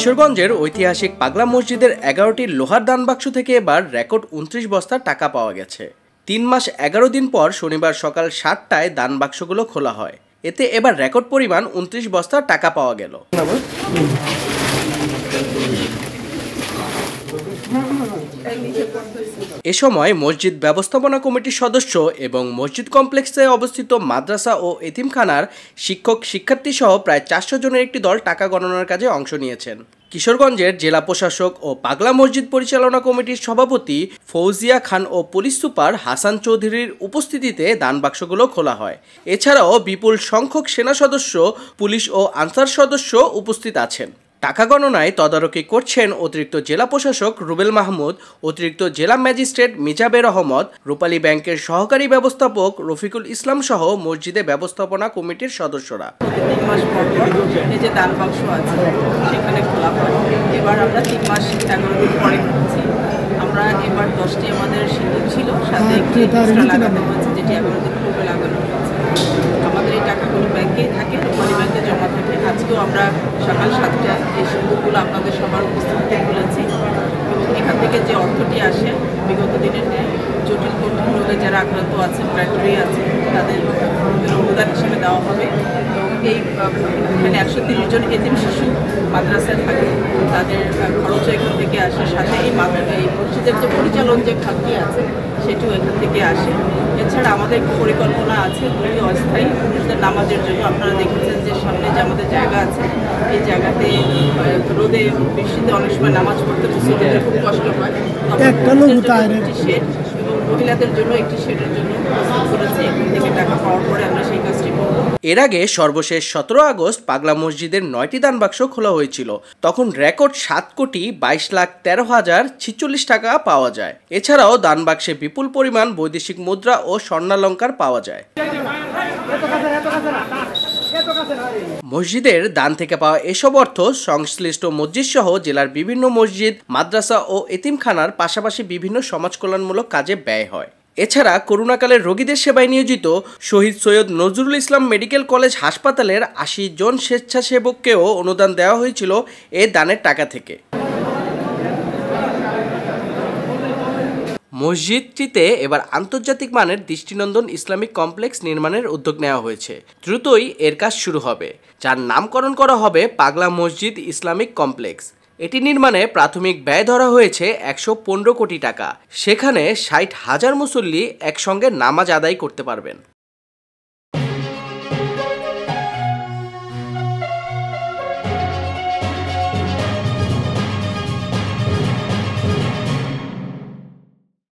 কিশোরগঞ্জের ঐতিহাসিক পাগলা মসজিদের ১১টি লোহার দানবাক্স থেকে এবার রেকর্ড ২৯ বস্তা টাকা পাওয়া গেছে। ৩ মাস ১১ দিন পর শনিবার সকাল ৭টায় দানবাক্সগুলো খোলা হয়। এতে এবার রেকর্ড পরিমাণ ২৯ বস্তা টাকা পাওয়া গেল। এ সময় মসজিদ ব্যবস্থাপনা কমিটির সদস্য এবং মসজিদ কমপ্লেক্সে অবস্থিত মাদ্রাসা ও এতিমখানার শিক্ষক শিক্ষার্থী সহ প্রায় ৪০০ জনের একটি দল টাকা গণনার কাজে অংশ নিয়েছেন। কিশোরগঞ্জের জেলা প্রশাসক ও পাগলা মসজিদ পরিচালনা কমিটির সভাপতি ফৌজিয়া খান ও পুলিশ সুপার হাসান চৌধুরীর উপস্থিতিতে দানবাক্সগুলো খোলা হয়। এছাড়াও বিপুল সংখ্যক সেনা সদস্য, পুলিশ ও আনসার সদস্য উপস্থিত আছেন। টাকা গণনায় তদারকি করছেন অতিরিক্ত জেলা প্রশাসক রুবেল মাহমুদ, অতিরিক্ত জেলা ম্যাজিস্ট্রেট মিজাবের রহমত, রূপালী ব্যাংকের সহকারী ব্যবস্থাপক রফিকুল ইসলাম সহ মসজিদে ব্যবস্থাপনা কমিটির সদস্যরা। ৩ মাস পর এই যে দান বাক্স আছে সেখানে খোলা হয়। এবার আমরা ৩ মাস ১১ দিন পরে করছি। আমরা এবার 10টি আমাদের সিঁদুর ছিল, সাথে একটি এক্সট্রা লাগানো হয়েছে, যেটি 11 দিন পূর্বে লাগানো হয়েছে। আমাদের এই টাকাগুলো ব্যাংকেই থাকে, রূপালী ব্যাংকে জমা থাকে। আজকেও আমরা সকাল 7টায় এই সিঁদুরগুলো আপনাদের সবার উপস্থিতিতে খুলেছি এবং এখান থেকে যে অর্থটি আসে বিগত দিনের ন্যায় জটিল কঠিন রোগে যারা আক্রান্ত আছেন, ব্যাটারি আছে, তাদের অনুদান হিসেবে দেওয়া হবে। এবং এই এখানে 130 জন এতিম শিশু মাদ্রাসায় থাকে, তাদের খরচও এখান থেকে আসে। সাথে এই মসজিদের যে পরিচালন যে খাতটি আছে সেটিও এখান থেকে আসে। এছাড়া আমাদের পরিকল্পনা আছে খুবই অস্থায়ী পুরুষদের নামাজের জন্য। আপনারা দেখেছেন যে সামনে যে আমাদের জায়গা আছে, এই জায়গাতে রোদে বৃষ্টিতে অনেক সময় নামাজ পড়তে মুসলিমদের খুব কষ্ট হয়। একটি শেড এবং মহিলাদের জন্য একটি শেডের জন্য প্রস্তুত করেছি। এখান থেকে টাকা পাওয়ার পরে আমরা সেই কাজটি করব। এর আগে সর্বশেষ ১৭ আগস্ট পাগলা মসজিদের ৯টি দানবাক্স খোলা হয়েছিল। তখন রেকর্ড ৭,২২,১৩,০৪৬ টাকা পাওয়া যায়। এছাড়াও দানবাক্সে বিপুল পরিমাণ বৈদেশিক মুদ্রা ও স্বর্ণালংকার পাওয়া যায়। মসজিদের দান থেকে পাওয়া এসব অর্থ সংশ্লিষ্ট মসজিদ সহ জেলার বিভিন্ন মসজিদ, মাদ্রাসা ও এতিমখানার পাশাপাশি বিভিন্ন সমাজ কল্যাণমূলক কাজে ব্যয় হয়। এছাড়া করোনাকালে রোগীদের সেবায় নিয়োজিত শহীদ সৈয়দ নজরুল ইসলাম মেডিকেল কলেজ হাসপাতালের ৮০ জন স্বেচ্ছাসেবককেও অনুদান দেওয়া হয়েছিল এ দানের টাকা থেকে। মসজিদটিতে এবার আন্তর্জাতিক মানের দৃষ্টিনন্দন ইসলামিক কমপ্লেক্স নির্মাণের উদ্যোগ নেওয়া হয়েছে। দ্রুতই এর কাজ শুরু হবে, যার নামকরণ করা হবে পাগলা মসজিদ ইসলামিক কমপ্লেক্স। এটি নির্মাণে প্রাথমিক ব্যয় ধরা হয়েছে ১১৫ কোটি টাকা। সেখানে ৬০,০০০ মুসল্লি একসঙ্গে নামাজ আদায় করতে পারবেন।